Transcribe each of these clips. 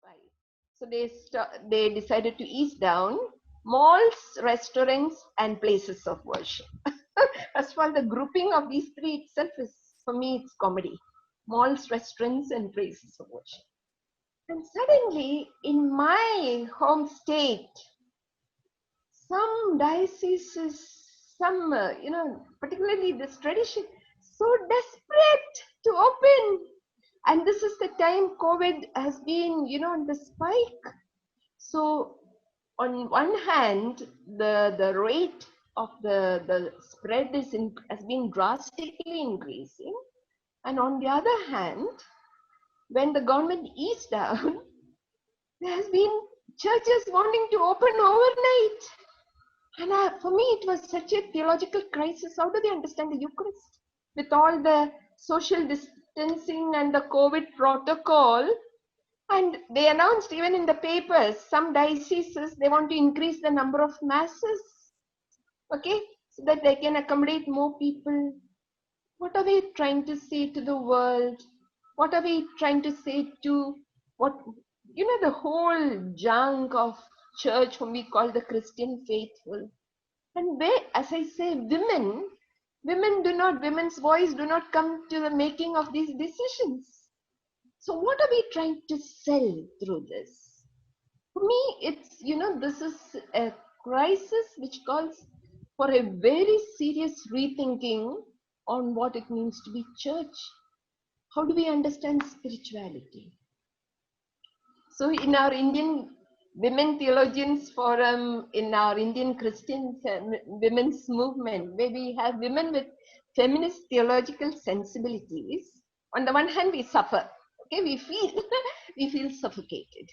Right. So they decided to ease down malls, restaurants, and places of worship. First of all, the grouping of these three itself is, for me, it's comedy. Malls, restaurants, and places of worship. And suddenly, in my home state, some dioceses, some, particularly this tradition, so desperate to open. And this is the time COVID has been, the spike. So on one hand, the rate of the spread has been drastically increasing. And on the other hand, when the government eased down, there has been churches wanting to open overnight. And for me, it was such a theological crisis. How do they understand the Eucharist? With all the social distancing and the COVID protocol, and they announced even in the papers, some dioceses, they want to increase the number of masses, okay, so that they can accommodate more people. What are we trying to say to the world? What are we trying to say to what, the whole junk of church whom we call the Christian faithful? And where, as I say, women's voice do not come to the making of these decisions. So what are we trying to sell through this? For me, it's, this is a crisis which calls for a very serious rethinking on what it means to be church. How do we understand spirituality? So in our Indian Women Theologians Forum, in our Indian Christian women's movement, where we have women with feminist theological sensibilities, on the one hand we suffer, okay, we feel suffocated.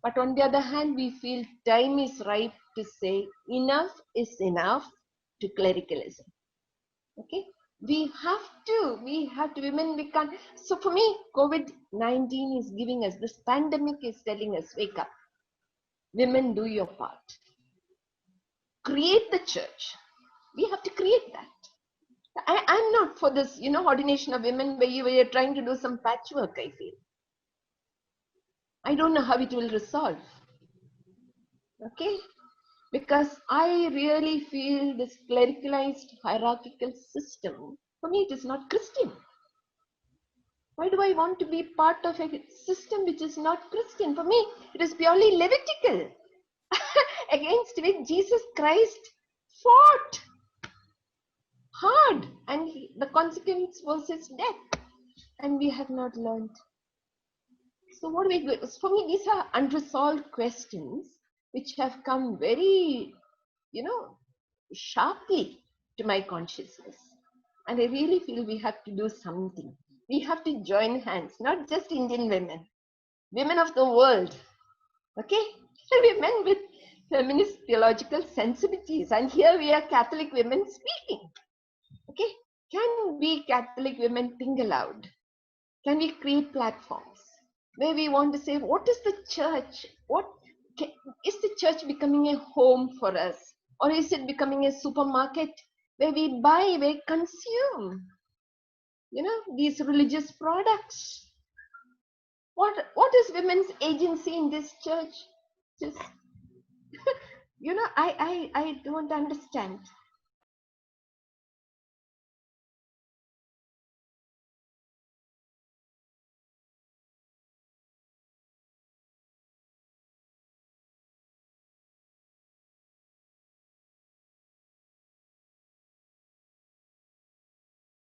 But on the other hand, we feel time is ripe to say enough is enough to clericalism. Okay, we have to, women, we can't. So for me, COVID-19 is giving us, this pandemic is telling us, wake up. Women, do your part. Create the church. We have to create that. I'm not for this, ordination of women where you're trying to do some patchwork, I feel. I don't know how it will resolve. Okay? Because I really feel this clericalized hierarchical system, for me, it is not Christian. Why do I want to be part of a system which is not Christian? For me, it is purely Levitical, against which Jesus Christ fought hard, and the consequence was his death. And we have not learned. So what do we do? For me, these are unresolved questions which have come very, sharply to my consciousness. And I really feel we have to do something. We have to join hands, not just Indian women, women of the world, okay? Women with feminist theological sensibilities. And here we are Catholic women speaking, okay? Can we Catholic women think aloud? Can we create platforms where we want to say, what is the church? Is the church becoming a home for us? Or is it becoming a supermarket where we buy, we consume, these religious products? What is women's agency in this church? Just, I don't understand.